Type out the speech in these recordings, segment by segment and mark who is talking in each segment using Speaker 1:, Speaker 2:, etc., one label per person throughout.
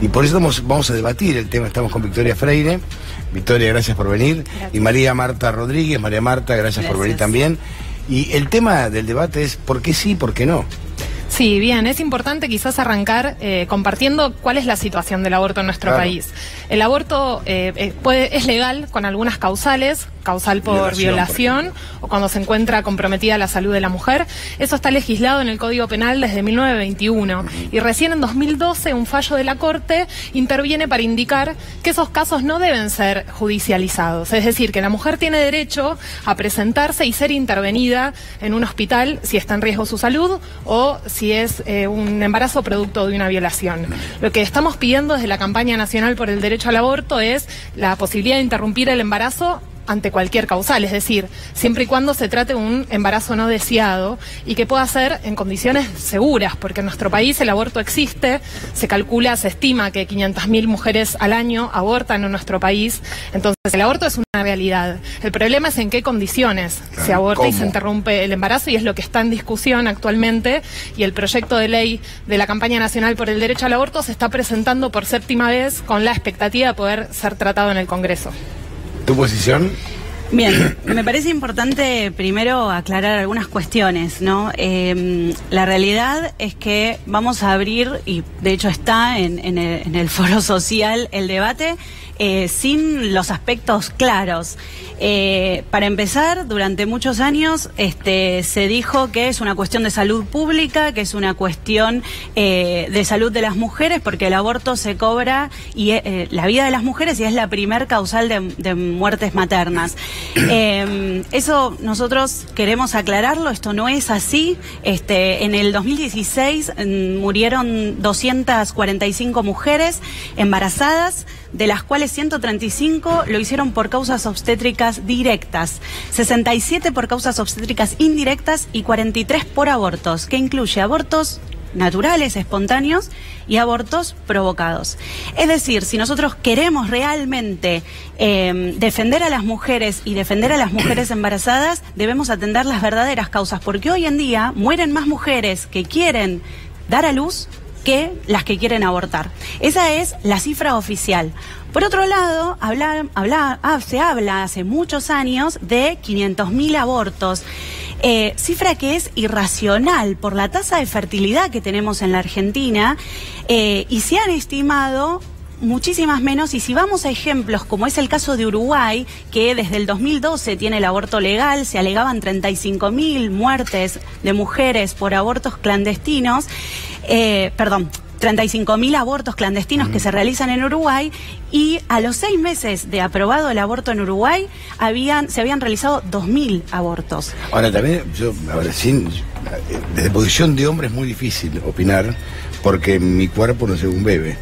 Speaker 1: Y por eso vamos a debatir el tema. Estamos con Victoria Freire. Victoria, gracias por venir. Gracias. Y María Marta Rodríguez. María Marta, gracias por venir también. Y el tema del debate es ¿por qué sí, por qué no?
Speaker 2: Sí, bien, es importante quizás arrancar compartiendo cuál es la situación del aborto en nuestro país. El aborto es legal con algunas causales, causal por violación o cuando se encuentra comprometida la salud de la mujer. Eso está legislado en el Código Penal desde 1921 y recién en 2012 un fallo de la Corte interviene para indicar que esos casos no deben ser judicializados. Es decir, que la mujer tiene derecho a presentarse y ser intervenida en un hospital si está en riesgo su salud o si es un embarazo producto de una violación. Lo que estamos pidiendo desde la campaña nacional por el derecho al aborto es la posibilidad de interrumpir el embarazo ante cualquier causal, es decir, siempre y cuando se trate de un embarazo no deseado y que pueda ser en condiciones seguras, porque en nuestro país el aborto existe, se calcula, se estima que 500.000 mujeres al año abortan en nuestro país, entonces el aborto es una realidad. El problema es en qué condiciones se aborta y se interrumpe el embarazo, y es lo que está en discusión actualmente, y el proyecto de ley de la campaña nacional por el derecho al aborto se está presentando por 7ª vez con la expectativa de poder ser tratado en el Congreso.
Speaker 1: ¿Tu posición?
Speaker 3: Bien, me parece importante primero aclarar algunas cuestiones, ¿no? La realidad es que vamos a abrir, y de hecho está en el foro social, el debate sin los aspectos claros. Para empezar, durante muchos años se dijo que es una cuestión de salud pública, que es una cuestión de salud de las mujeres, porque el aborto se cobra y la vida de las mujeres y es la primer causal de muertes maternas. Eso nosotros queremos aclararlo, esto no es así. En el 2016 murieron 245 mujeres embarazadas, de las cuales 135 lo hicieron por causas obstétricas directas, 67 por causas obstétricas indirectas y 43 por abortos, que incluye abortos naturales, espontáneos y abortos provocados. Es decir, si nosotros queremos realmente defender a las mujeres y defender a las mujeres embarazadas, debemos atender las verdaderas causas, porque hoy en día mueren más mujeres que quieren dar a luz que las que quieren abortar. Esa es la cifra oficial. Por otro lado, se habla hace muchos años de 500.000 abortos, cifra que es irracional por la tasa de fertilidad que tenemos en la Argentina, y se han estimado muchísimas menos. Y si vamos a ejemplos como es el caso de Uruguay, que desde el 2012 tiene el aborto legal, se alegaban 35.000 muertes de mujeres por abortos clandestinos, 35.000 abortos clandestinos que se realizan en Uruguay, y a los 6 meses de aprobado el aborto en Uruguay se habían realizado 2.000 abortos.
Speaker 1: Ahora también, desde posición de hombre es muy difícil opinar, porque mi cuerpo no es un bebé.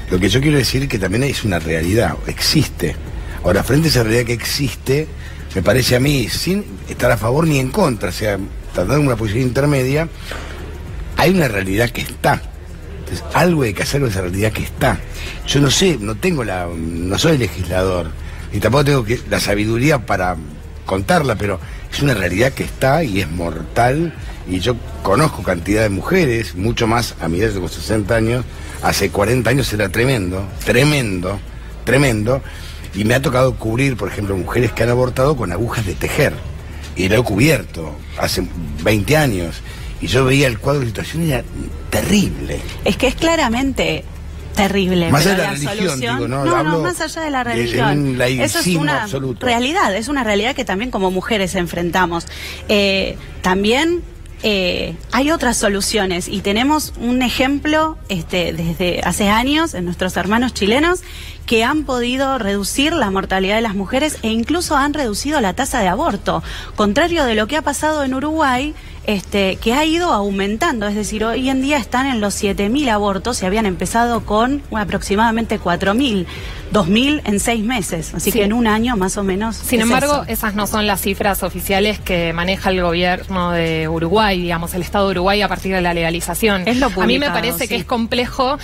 Speaker 1: Lo que yo quiero decir es que también es una realidad, existe. Ahora, frente a esa realidad que existe, me parece a mí, sin estar a favor ni en contra, o sea, tratando de una posición intermedia, hay una realidad que está. Entonces, algo hay que hacer con esa realidad que está. Yo no sé, no soy legislador, y tampoco tengo la sabiduría para contarla, pero es una realidad que está y es mortal, y yo conozco cantidad de mujeres, mucho más a mi edad, tengo 60 años, hace 40 años era tremendo, y me ha tocado cubrir, por ejemplo, mujeres que han abortado con agujas de tejer, y lo he cubierto hace 20 años, y yo veía el cuadro de situación y era terrible. Es que es claramente terrible. Más allá de la religión, digo, no, más allá de la religión. Eso es una absoluto. Realidad, es una realidad que también como mujeres enfrentamos. También hay otras soluciones, y tenemos un ejemplo desde hace años en nuestros hermanos chilenos, que han podido reducir la mortalidad de las mujeres e incluso han reducido la tasa de aborto, contrario de lo que ha pasado en Uruguay, que ha ido aumentando. Es decir, hoy en día están en los 7.000 abortos, y habían empezado con aproximadamente 4.000, 2.000 en 6 meses, así que en un año más o menos. Sin embargo, esas no son las cifras oficiales que maneja el gobierno de Uruguay, digamos, el Estado de Uruguay a partir de la legalización. Es lo publicado, a mí me parece que es complejo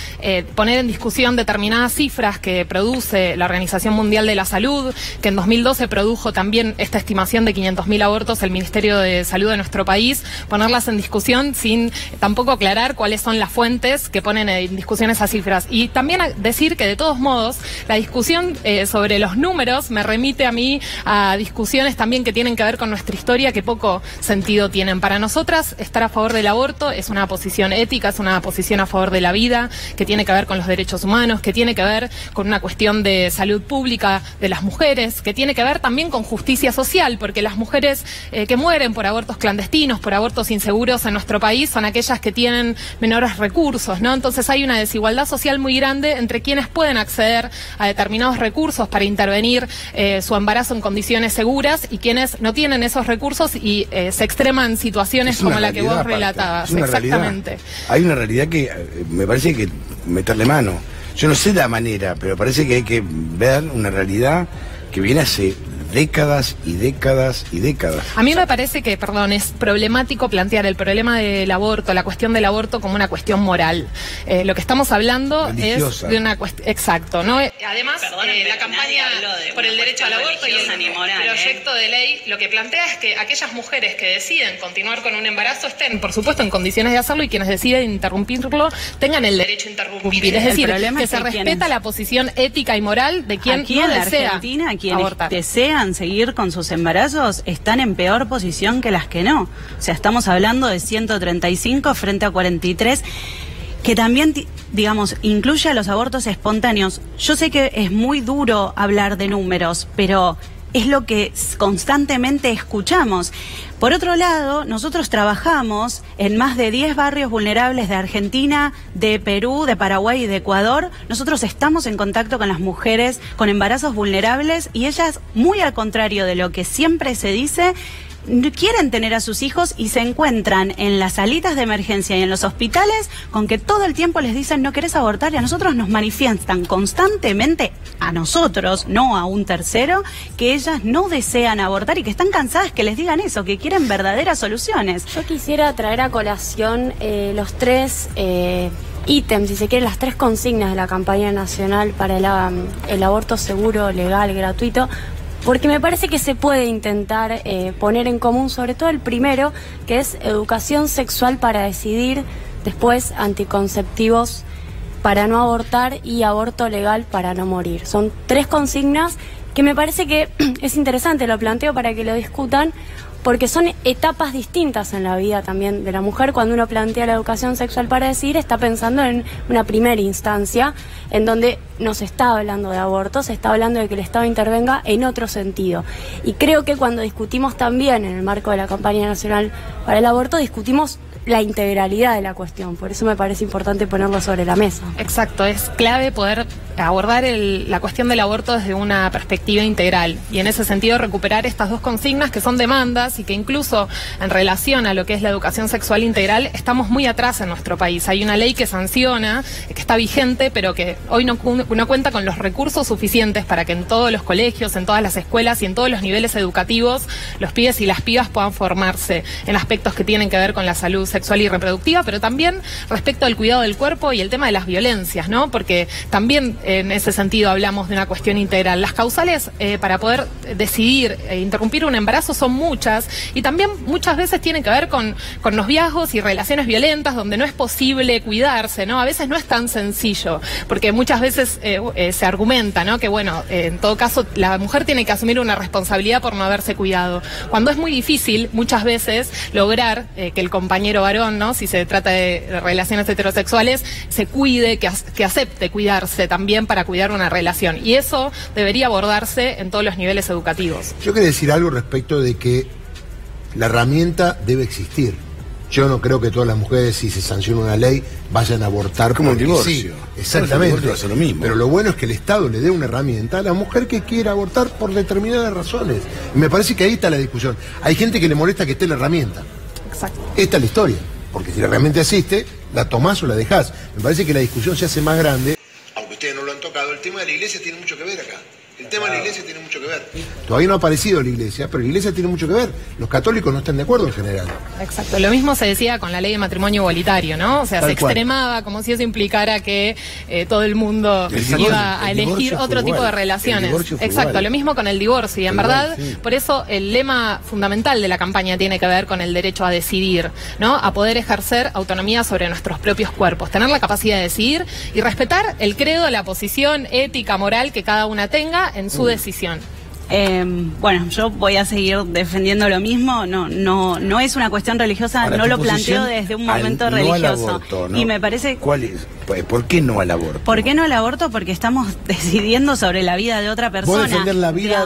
Speaker 1: poner en discusión determinadas cifras que produce la Organización Mundial de la Salud, que en 2012 produjo también esta estimación de 500.000 abortos el Ministerio de Salud de nuestro país,
Speaker 2: ponerlas en discusión sin tampoco aclarar cuáles son las fuentes que ponen en discusión esas cifras. Y también decir que de todos modos la discusión sobre los números me remite a mí a discusiones también que tienen que ver con nuestra historia que poco sentido tienen. Para nosotras estar a favor del aborto es una posición ética, es una posición a favor de la vida, que tiene que ver con los derechos humanos, que tiene que ver con una cuestión de salud pública de las mujeres, que tiene que ver también con justicia social, porque las mujeres que mueren por abortos clandestinos, por abortos inseguros en nuestro país son aquellas que tienen menores recursos, ¿no? Entonces hay una desigualdad social muy grande entre quienes pueden acceder a determinados recursos para intervenir su embarazo en condiciones seguras y quienes no tienen esos recursos y se extreman situaciones como la que vos relatabas. Exactamente.
Speaker 1: Realidad. Hay una realidad que me parece que meterle mano. Yo no sé la manera, pero parece que hay que ver una realidad que viene hace décadas y décadas y décadas.
Speaker 2: A mí me parece que, es problemático plantear el problema del aborto, la cuestión del aborto como una cuestión moral. Lo que estamos hablando religiosa. Es de una cuestión... Exacto, ¿no? Además, la campaña por el derecho al aborto y el proyecto de ley lo que plantea es que aquellas mujeres que deciden continuar con un embarazo estén, por supuesto, en condiciones de hacerlo y quienes deciden interrumpirlo tengan el derecho a interrumpir. Es decir, que se respeta la posición ética y moral de quien
Speaker 3: aquí
Speaker 2: no
Speaker 3: en la
Speaker 2: desea
Speaker 3: Argentina, quienes
Speaker 2: abortar.
Speaker 3: Desean seguir con sus embarazos están en peor posición que las que no. O sea, estamos hablando de 135 frente a 43, que también, digamos, incluye a los abortos espontáneos. Yo sé que es muy duro hablar de números, pero es lo que constantemente escuchamos. Por otro lado, nosotros trabajamos en más de 10 barrios vulnerables de Argentina, de Perú, de Paraguay y de Ecuador. Nosotros estamos en contacto con las mujeres con embarazos vulnerables y ellas, muy al contrario de lo que siempre se dice, quieren tener a sus hijos y se encuentran en las salitas de emergencia y en los hospitales con que todo el tiempo les dicen no querés abortar, y a nosotros nos manifiestan constantemente, a nosotros, no a un tercero, que ellas no desean abortar y que están cansadas que les digan eso, que quieren verdaderas soluciones.
Speaker 4: Yo quisiera traer a colación los tres ítems, si se quiere, las tres consignas de la campaña nacional para el aborto seguro, legal, gratuito, porque me parece que se puede intentar poner en común, sobre todo el primero, que es educación sexual para decidir, después anticonceptivos para no abortar y aborto legal para no morir. Son tres consignas que me parece que es interesante, lo planteo para que lo discutan, porque son etapas distintas en la vida también de la mujer. Cuando uno plantea la educación sexual para decidir, está pensando en una primera instancia en donde no se está hablando de aborto, se está hablando de que el Estado intervenga en otro sentido. Y creo que cuando discutimos también en el marco de la campaña nacional para el aborto, discutimos la integralidad de la cuestión. Por eso me parece importante ponerlo sobre la mesa.
Speaker 2: Exacto, es clave poder abordar la cuestión del aborto desde una perspectiva integral y en ese sentido recuperar estas dos consignas que son demandas y que incluso en relación a lo que es la educación sexual integral estamos muy atrás en nuestro país. Hay una ley que sanciona, que está vigente, pero que hoy no cuenta con los recursos suficientes para que en todos los colegios, en todas las escuelas y en todos los niveles educativos los pibes y las pibas puedan formarse en aspectos que tienen que ver con la salud sexual y reproductiva, pero también respecto al cuidado del cuerpo y el tema de las violencias, ¿no? Porque también en ese sentido hablamos de una cuestión integral. Las causales para poder decidir interrumpir un embarazo son muchas y también muchas veces tienen que ver con noviazgos y relaciones violentas donde no es posible cuidarse, ¿no? A veces no es tan sencillo, porque muchas veces se argumenta, ¿no? Que bueno, en todo caso la mujer tiene que asumir una responsabilidad por no haberse cuidado. Cuando es muy difícil muchas veces lograr que el compañero varón, ¿no? Si se trata de relaciones heterosexuales, se cuide, que acepte cuidarse también para cuidar una relación. Y eso debería abordarse en todos los niveles educativos.
Speaker 5: Yo quería decir algo respecto de que la herramienta debe existir. Yo no creo que todas las mujeres, si se sanciona una ley, vayan a abortar.
Speaker 1: Como el divorcio.
Speaker 5: Sí, exactamente.
Speaker 1: El divorcio hace lo mismo.
Speaker 5: Pero lo bueno es que el Estado le dé una herramienta a la mujer que quiera abortar por determinadas razones. Y me parece que ahí está la discusión. Hay gente que le molesta que esté la herramienta.
Speaker 2: Exacto.
Speaker 5: Esta es la historia. Porque si la herramienta existe, la tomás o la dejás. Me parece que la discusión se hace más grande. Aunque ustedes no lo han tocado, el tema de la iglesia tiene mucho que ver acá. El tema de la iglesia tiene mucho que ver. Todavía no ha aparecido la iglesia, pero la iglesia tiene mucho que ver. Los católicos no están de acuerdo en general.
Speaker 2: Exacto. Lo mismo se decía con la ley de matrimonio igualitario, ¿no? O sea, se extremaba como si eso implicara que todo el mundo iba a elegir otro tipo de relaciones. Exacto. Lo mismo con el divorcio. Y en verdad, por eso el lema fundamental de la campaña tiene que ver con el derecho a decidir, ¿no? A poder ejercer autonomía sobre nuestros propios cuerpos, tener la capacidad de decidir y respetar el credo, la posición ética, moral que cada una tenga en su decisión.
Speaker 3: Bueno, yo voy a seguir defendiendo lo mismo. No es una cuestión religiosa. Ahora, no lo planteo desde un momento religioso.
Speaker 1: Aborto, ¿no?
Speaker 3: Y me parece.
Speaker 1: ¿Cuál es? ¿Por qué no al aborto?
Speaker 3: ¿Por qué no al aborto? Porque estamos decidiendo sobre la vida de otra persona.
Speaker 5: ¿Vos defender la vida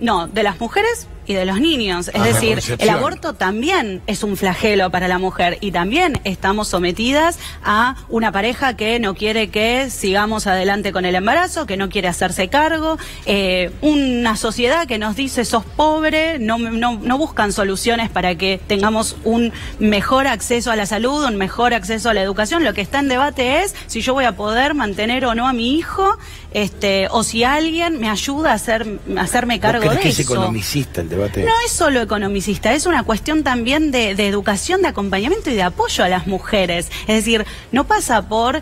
Speaker 3: No, de las mujeres y de los niños. Es decir, el aborto también es un flagelo para la mujer y también estamos sometidas a una pareja que no quiere que sigamos adelante con el embarazo, que no quiere hacerse cargo, una sociedad que nos dice sos pobre, no buscan soluciones para que tengamos un mejor acceso a la salud, un mejor acceso a la educación. Lo que está en debate es si yo voy a poder mantener o no a mi hijo, o si alguien me ayuda a hacerme cargo de eso.
Speaker 1: ¿Es economicista el debate?
Speaker 3: No es solo economicista, es una cuestión también de educación, de acompañamiento y de apoyo a las mujeres. Es decir, no pasa por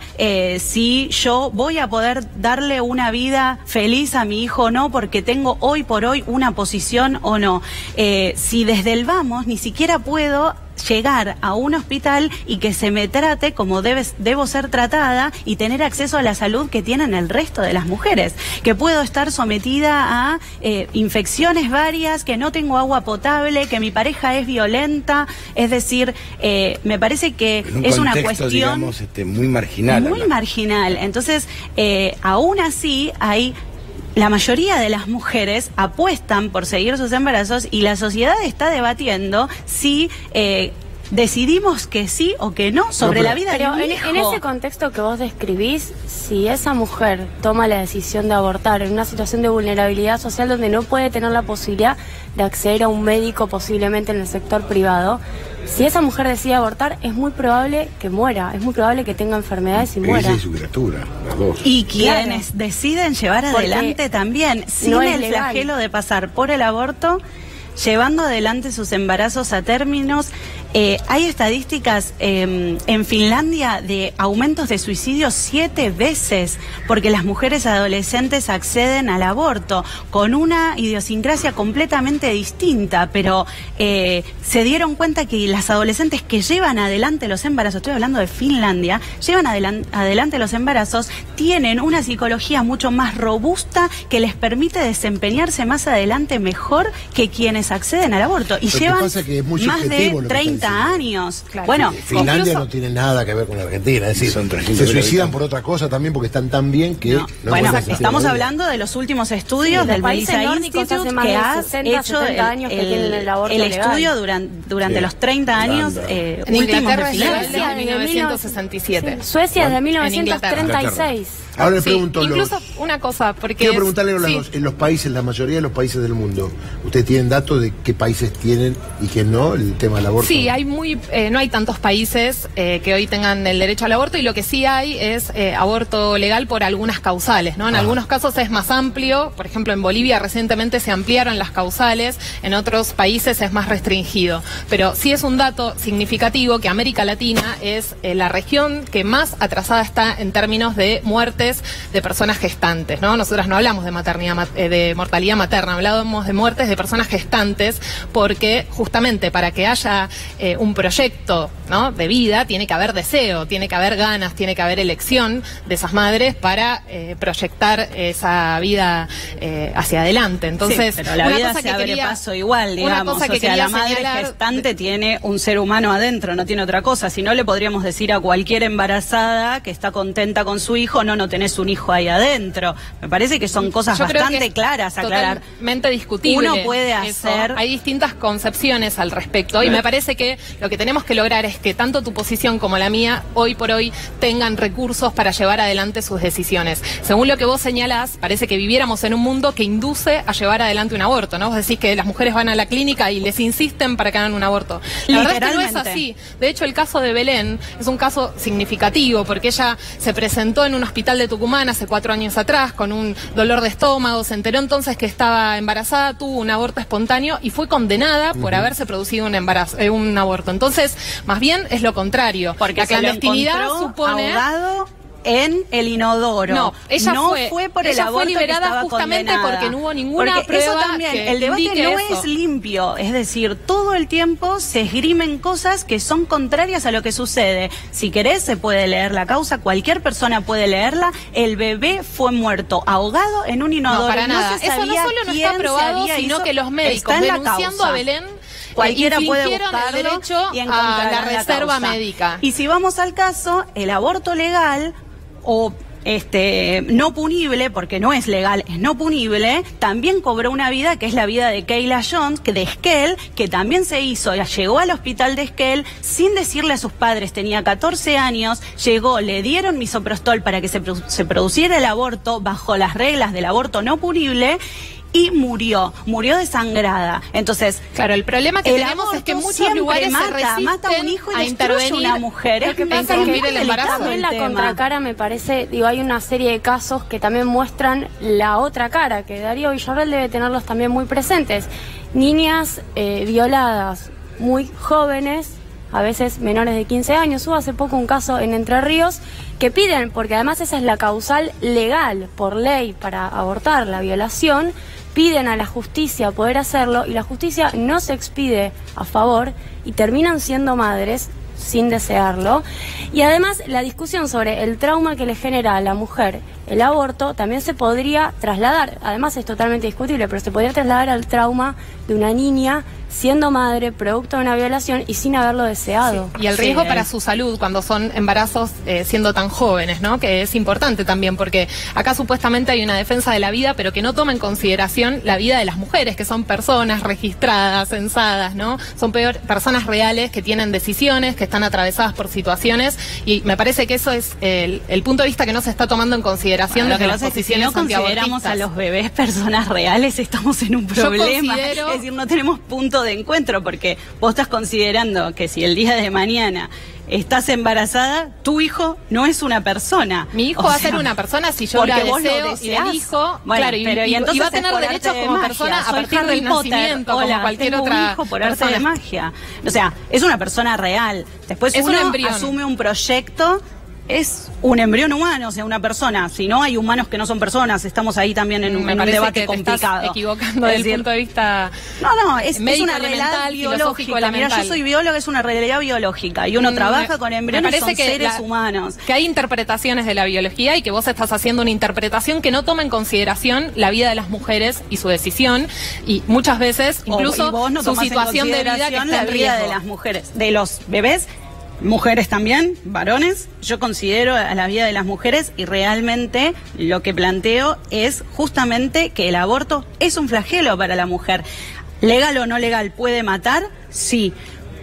Speaker 3: si yo voy a poder darle una vida feliz a mi hijo o no, porque tengo hoy por hoy una posición o no. Si desde el vamos ni siquiera puedo llegar a un hospital y que se me trate como debo ser tratada y tener acceso a la salud que tienen el resto de las mujeres, que puedo estar sometida a infecciones varias, que no tengo agua potable, que mi pareja es violenta. Es decir, me parece que es una cuestión,
Speaker 1: digamos, muy marginal.
Speaker 3: Muy marginal. Entonces, aún así hay... La mayoría de las mujeres apuestan por seguir sus embarazos y la sociedad está debatiendo si decidimos que sí o que no sobre la vida de un hijo.
Speaker 4: En ese contexto que vos describís, si esa mujer toma la decisión de abortar en una situación de vulnerabilidad social donde no puede tener la posibilidad de acceder a un médico posiblemente en el sector privado, si esa mujer decide abortar, es muy probable que muera, es muy probable que tenga enfermedades y muera.
Speaker 1: Ella y su criatura, las dos.
Speaker 3: Y quienes deciden llevar adelante también, sin el flagelo de pasar por el aborto, llevando adelante sus embarazos a términos. Hay estadísticas en Finlandia de aumentos de suicidio 7 veces porque las mujeres adolescentes acceden al aborto con una idiosincrasia completamente distinta, pero se dieron cuenta que las adolescentes que llevan adelante los embarazos, estoy hablando de Finlandia, llevan adelante los embarazos, tienen una psicología mucho más robusta que les permite desempeñarse más adelante mejor que quienes acceden al aborto y llevan más de 30 años.
Speaker 2: Claro.
Speaker 3: Bueno,
Speaker 5: Finlandia no tiene nada que ver con Argentina, es decir, se suicidan por otra cosa también porque están tan bien que...
Speaker 3: Bueno, estamos hablando de los últimos estudios del Melissa Institute que ha hecho el estudio durante los 30 años
Speaker 2: en Inglaterra es de 1967.
Speaker 4: Suecia es de 1936.
Speaker 5: Ahora le pregunto...
Speaker 2: Incluso una cosa, porque...
Speaker 5: Quiero preguntarle en los países, la mayoría de los países del mundo, ¿ustedes tienen datos de qué países tienen y qué no el tema del aborto?
Speaker 2: Sí, no hay tantos países que hoy tengan el derecho al aborto y lo que sí hay es aborto legal por algunas causales, ¿no? En algunos casos es más amplio, por ejemplo en Bolivia recientemente se ampliaron las causales, en otros países es más restringido, pero sí es un dato significativo que América Latina es la región que más atrasada está en términos de muerte de personas gestantes, ¿no? Nosotras no hablamos de de mortalidad materna, hablábamos de muertes de personas gestantes, porque justamente para que haya un proyecto, ¿no?, de vida, tiene que haber deseo, tiene que haber ganas, tiene que haber elección de esas madres para proyectar esa vida hacia adelante. Entonces,
Speaker 3: sí, pero la vida se abre paso igual, digamos. O sea, la madre gestante tiene un ser humano adentro, no tiene otra cosa. Si no, le podríamos decir a cualquier embarazada que está contenta con su hijo, no tenés un hijo ahí adentro. Me parece que son cosas bastante claras a aclarar.
Speaker 2: Totalmente discutible.
Speaker 3: Uno puede hacer...
Speaker 2: Hay distintas concepciones al respecto y me parece que lo que tenemos que lograr es que tanto tu posición como la mía hoy por hoy tengan recursos para llevar adelante sus decisiones. Según lo que vos señalás, parece que viviéramos en un mundo que induce a llevar adelante un aborto, ¿no? Vos decís que las mujeres van a la clínica y les insisten para que hagan un aborto. La verdad es que no es así. De hecho, el caso de Belén es un caso significativo porque ella se presentó en un hospital de de Tucumán hace 4 años atrás con un dolor de estómago, se enteró entonces que estaba embarazada, tuvo un aborto espontáneo y fue condenada por haberse producido un aborto. Entonces, más bien es lo contrario.
Speaker 3: Porque
Speaker 2: la clandestinidad supone...
Speaker 3: ahogado en el inodoro.
Speaker 2: No, ella
Speaker 3: fue por el aborto,
Speaker 2: fue liberada
Speaker 3: que estaba
Speaker 2: justamente
Speaker 3: condenada.
Speaker 2: Porque no hubo ninguna
Speaker 3: porque
Speaker 2: prueba
Speaker 3: eso también,
Speaker 2: que
Speaker 3: el debate
Speaker 2: indique
Speaker 3: no
Speaker 2: eso.
Speaker 3: es limpio, es decir, todo el tiempo se esgrimen cosas que son contrarias a lo que sucede. Si querés se puede leer la causa, cualquier persona puede leerla. El bebé fue muerto ahogado en un inodoro.
Speaker 2: No, para nada. Eso no solo no está probado, sino que los médicos denunciando a Belén
Speaker 3: cualquiera puede buscarlo
Speaker 2: el derecho
Speaker 3: y
Speaker 2: a la reserva
Speaker 3: causa
Speaker 2: médica.
Speaker 3: Y si vamos al caso, el aborto legal o no punible, porque no es legal, es no punible, también cobró una vida que es la vida de Kayla Jones, de Esquel, que también se hizo, llegó al hospital de Esquel sin decirle a sus padres, tenía 14 años, llegó, le dieron misoprostol para que se produciera el aborto bajo las reglas del aborto no punible, y murió desangrada. Entonces,
Speaker 2: claro, el problema que tenemos es que muchos lugares se resisten
Speaker 3: mata a un hijo y
Speaker 2: a intervenir
Speaker 3: una mujer.
Speaker 4: Lo que pasa es que
Speaker 2: el embarazo.
Speaker 4: También la contracara, me parece, hay una serie de casos que también muestran la otra cara, que Darío Villarreal debe tenerlos también muy presentes. Niñas violadas muy jóvenes, a veces menores de 15 años. Hubo hace poco un caso en Entre Ríos que piden, porque además esa es la causal legal por ley para abortar, la violación, piden a la justicia poder hacerlo y la justicia no se expide a favor y terminan siendo madres sin desearlo. Y además la discusión sobre el trauma que le genera a la mujer el aborto también se podría trasladar, además es totalmente discutible, pero se podría trasladar al trauma de una niña siendo madre, producto de una violación y sin haberlo deseado.
Speaker 2: Sí. Y el riesgo para su salud cuando son embarazos siendo tan jóvenes, ¿no? Que es importante también, porque acá supuestamente hay una defensa de la vida, pero que no toma en consideración la vida de las mujeres, que son personas registradas, censadas, ¿no? Son personas reales que tienen decisiones, que están atravesadas por situaciones, y me parece que eso es el punto de vista que no se está tomando en consideración desde las posiciones antiabortistas.
Speaker 3: Si no consideramos a los bebés personas reales, estamos en un problema. Es decir, no tenemos punto de encuentro, porque vos estás considerando que si el día de mañana estás embarazada, tu hijo no es una persona.
Speaker 2: Mi hijo va a ser una persona si yo la deseo y elijo,
Speaker 3: bueno,
Speaker 2: claro, y
Speaker 3: entonces
Speaker 2: va a tener derechos como persona a partir del nacimiento, como cualquier otra
Speaker 3: hijo por arte
Speaker 2: persona.
Speaker 3: de magia. O sea, es una persona real. Después uno asume un proyecto. Es un embrión humano, o sea, una persona. Si no, hay humanos que no son personas. Estamos ahí también en un debate complicado.
Speaker 2: Te estás equivocando desde el punto de vista
Speaker 3: es una realidad biológica. Mira, yo soy bióloga, es una realidad biológica. Y uno trabaja con embriones, son seres humanos.
Speaker 2: Que hay interpretaciones de la biología y que vos estás haciendo una interpretación que no toma en consideración la vida de las mujeres y su decisión. Y muchas veces, incluso su situación de vida que está en riesgo.
Speaker 3: De las mujeres, de los bebés. Mujeres también, varones, yo considero a la vida de las mujeres y realmente lo que planteo es justamente que el aborto es un flagelo para la mujer. ¿Legal o no legal? ¿Puede matar? Sí.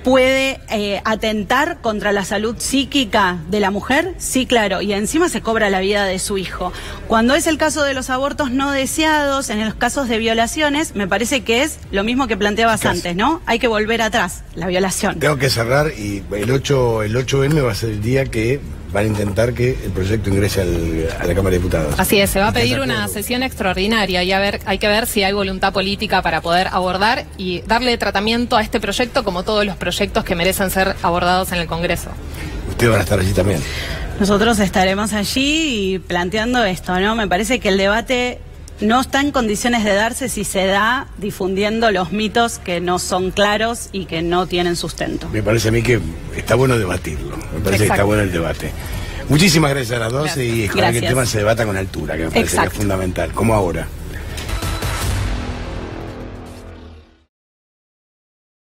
Speaker 3: ¿Puede atentar contra la salud psíquica de la mujer? Sí, claro, y encima se cobra la vida de su hijo. Cuando es el caso de los abortos no deseados, en los casos de violaciones, me parece que es lo mismo que planteabas antes, ¿no? Hay que volver atrás, la violación.
Speaker 1: Tengo que cerrar y el 8M va a ser el día que van a intentar que el proyecto ingrese a la Cámara de Diputados.
Speaker 2: Así es, se va a pedir una sesión extraordinaria y hay que ver si hay voluntad política para poder abordar y darle tratamiento a este proyecto como todos los proyectos que merecen ser abordados en el Congreso.
Speaker 1: Ustedes van a estar allí también.
Speaker 3: Nosotros estaremos allí planteando esto, ¿no? Me parece que el debate no está en condiciones de darse si se da difundiendo los mitos que no son claros y que no tienen sustento.
Speaker 1: Me parece a mí que está bueno debatirlo. Me parece que está bueno el debate. Muchísimas gracias a las dos y ojalá que el tema se debata con altura, que me parece que es fundamental, como ahora.